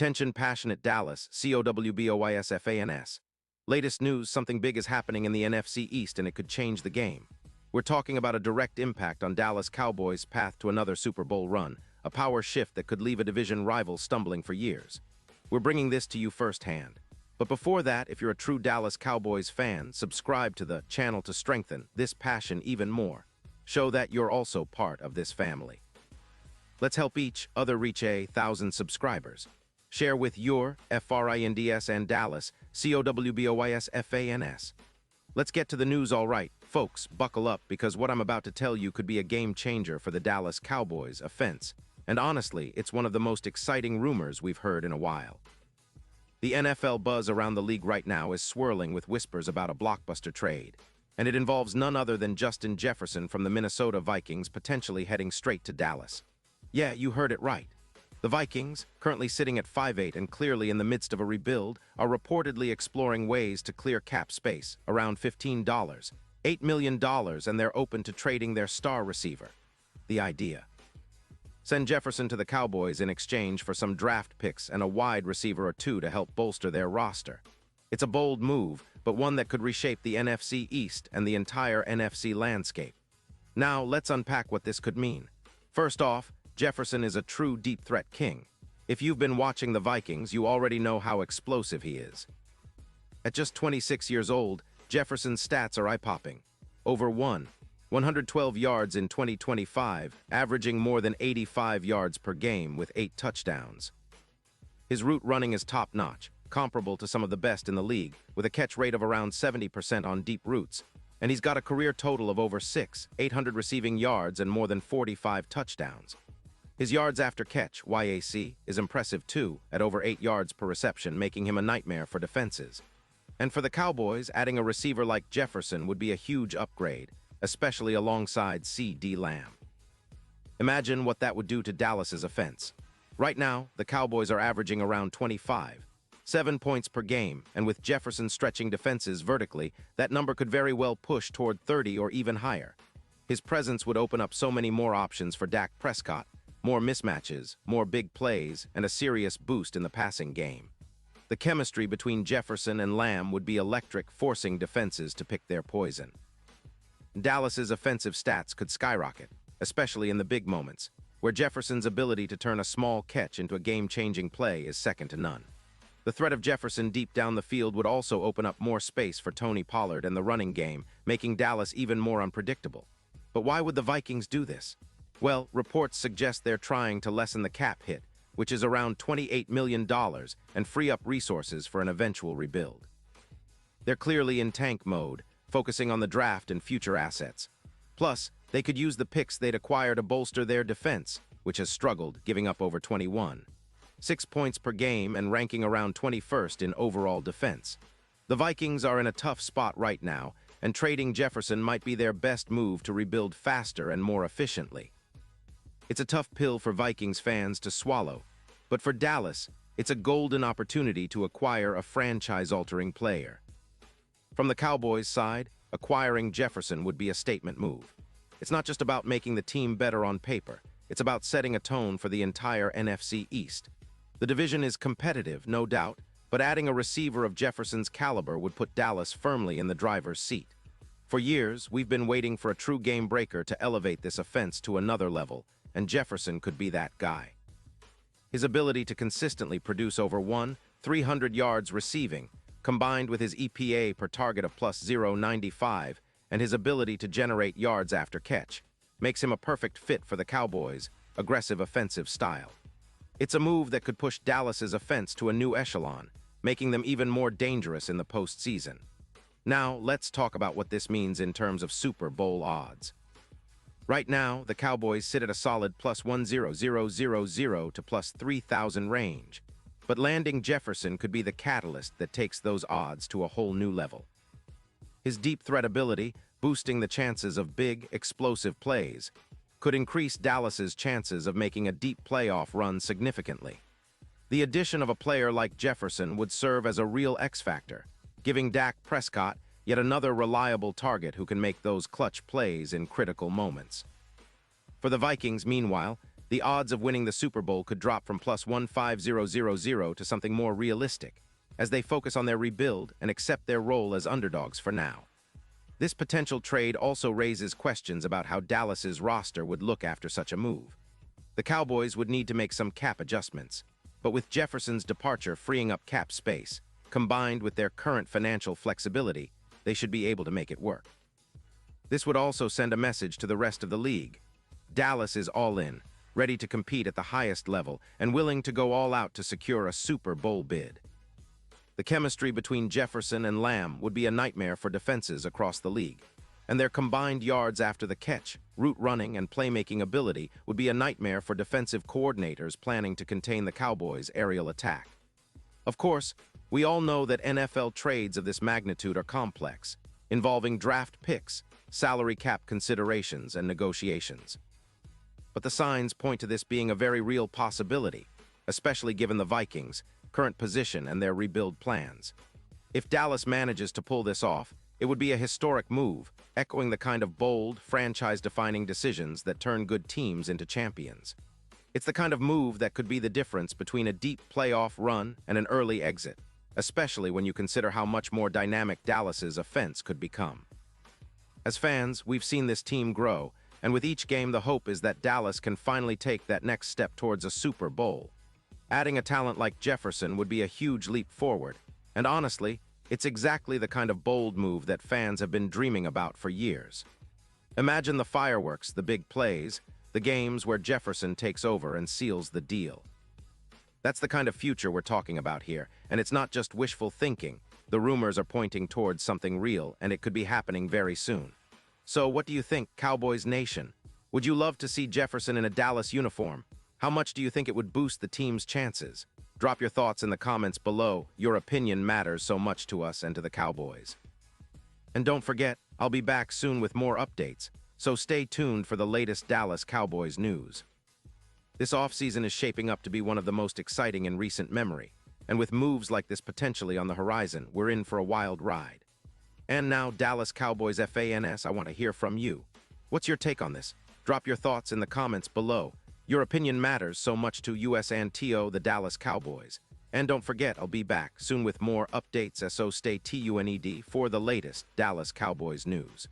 Attention passionate Dallas, Cowboys. Latest news, something big is happening in the NFC East and it could change the game. We're talking about a direct impact on Dallas Cowboys' path to another Super Bowl run, a power shift that could leave a division rival stumbling for years. We're bringing this to you firsthand. But before that, if you're a true Dallas Cowboys fan, subscribe to the channel to strengthen this passion even more. Show that you're also part of this family. Let's help each other reach 1,000 subscribers. Share with your FRINDS and Dallas, COWBOYSFANS. Let's get to the news, all right. Folks, buckle up because what I'm about to tell you could be a game changer for the Dallas Cowboys offense. And honestly, it's one of the most exciting rumors we've heard in a while. The NFL buzz around the league right now is swirling with whispers about a blockbuster trade. And it involves none other than Justin Jefferson from the Minnesota Vikings potentially heading straight to Dallas. Yeah, you heard it right. The Vikings, currently sitting at 5-8 and clearly in the midst of a rebuild, are reportedly exploring ways to clear cap space, around $15, $8 million, and they're open to trading their star receiver. The idea: send Jefferson to the Cowboys in exchange for some draft picks and a wide receiver or two to help bolster their roster. It's a bold move, but one that could reshape the NFC East and the entire NFC landscape. Now, let's unpack what this could mean. First off, Jefferson is a true deep threat king. If you've been watching the Vikings, you already know how explosive he is. At just 26 years old, Jefferson's stats are eye-popping. Over 112 yards in 2025, averaging more than 85 yards per game with 8 touchdowns. His route running is top-notch, comparable to some of the best in the league, with a catch rate of around 70% on deep routes. And he's got a career total of over 800 receiving yards and more than 45 touchdowns. His yards after catch, YAC, is impressive too, at over 8 yards per reception, making him a nightmare for defenses. And for the Cowboys, adding a receiver like Jefferson would be a huge upgrade, especially alongside CeeDee Lamb. Imagine what that would do to Dallas's offense. Right now, the Cowboys are averaging around 7 points per game, and with Jefferson stretching defenses vertically, that number could very well push toward 30 or even higher. His presence would open up so many more options for Dak Prescott, more mismatches, more big plays, and a serious boost in the passing game. The chemistry between Jefferson and Lamb would be electric, forcing defenses to pick their poison. Dallas's offensive stats could skyrocket, especially in the big moments, where Jefferson's ability to turn a small catch into a game-changing play is second to none. The threat of Jefferson deep down the field would also open up more space for Tony Pollard and the running game, making Dallas even more unpredictable. But why would the Vikings do this? Well, reports suggest they're trying to lessen the cap hit, which is around $28 million, and free up resources for an eventual rebuild. They're clearly in tank mode, focusing on the draft and future assets. Plus, they could use the picks they'd acquire to bolster their defense, which has struggled, giving up over 6 points per game and ranking around 21st in overall defense. The Vikings are in a tough spot right now, and trading Jefferson might be their best move to rebuild faster and more efficiently. It's a tough pill for Vikings fans to swallow, but for Dallas, it's a golden opportunity to acquire a franchise-altering player. From the Cowboys' side, acquiring Jefferson would be a statement move. It's not just about making the team better on paper, it's about setting a tone for the entire NFC East. The division is competitive, no doubt, but adding a receiver of Jefferson's caliber would put Dallas firmly in the driver's seat. For years, we've been waiting for a true game breaker to elevate this offense to another level, and Jefferson could be that guy. His ability to consistently produce over 300 yards receiving, combined with his EPA per target of plus 0.95, and his ability to generate yards after catch, makes him a perfect fit for the Cowboys' aggressive offensive style. It's a move that could push Dallas's offense to a new echelon, making them even more dangerous in the postseason. Now, let's talk about what this means in terms of Super Bowl odds. Right now, the Cowboys sit at a solid plus 1,000 to plus 3,000 range, but landing Jefferson could be the catalyst that takes those odds to a whole new level. His deep threat ability, boosting the chances of big, explosive plays, could increase Dallas's chances of making a deep playoff run significantly. The addition of a player like Jefferson would serve as a real X-factor, giving Dak Prescott yet another reliable target who can make those clutch plays in critical moments. For the Vikings, meanwhile, the odds of winning the Super Bowl could drop from plus 15000 to something more realistic, as they focus on their rebuild and accept their role as underdogs for now. This potential trade also raises questions about how Dallas's roster would look after such a move. The Cowboys would need to make some cap adjustments, but with Jefferson's departure freeing up cap space, combined with their current financial flexibility, they should be able to make it work. This would also send a message to the rest of the league. Dallas is all in, ready to compete at the highest level, and willing to go all out to secure a Super Bowl bid. The chemistry between Jefferson and Lamb would be a nightmare for defenses across the league, and their combined yards after the catch, route running, and playmaking ability would be a nightmare for defensive coordinators planning to contain the Cowboys' aerial attack. Of course, we all know that NFL trades of this magnitude are complex, involving draft picks, salary cap considerations, and negotiations. But the signs point to this being a very real possibility, especially given the Vikings' current position and their rebuild plans. If Dallas manages to pull this off, it would be a historic move, echoing the kind of bold, franchise-defining decisions that turn good teams into champions. It's the kind of move that could be the difference between a deep playoff run and an early exit, especially when you consider how much more dynamic Dallas's offense could become. As fans, we've seen this team grow, and with each game the hope is that Dallas can finally take that next step towards a Super Bowl. Adding a talent like Jefferson would be a huge leap forward, and honestly, it's exactly the kind of bold move that fans have been dreaming about for years. Imagine the fireworks, the big plays, the games where Jefferson takes over and seals the deal. That's the kind of future we're talking about here, and it's not just wishful thinking. The rumors are pointing towards something real, and it could be happening very soon. So what do you think, Cowboys Nation? Would you love to see Jefferson in a Dallas uniform? How much do you think it would boost the team's chances? Drop your thoughts in the comments below. Your opinion matters so much to us and to the Cowboys. And don't forget, I'll be back soon with more updates, so stay tuned for the latest Dallas Cowboys news. This offseason is shaping up to be one of the most exciting in recent memory, and with moves like this potentially on the horizon, we're in for a wild ride. And now, Dallas Cowboys fans, I want to hear from you. What's your take on this? Drop your thoughts in the comments below. Your opinion matters so much to us and the Dallas Cowboys. And don't forget, I'll be back soon with more updates, so stay tuned for the latest Dallas Cowboys news.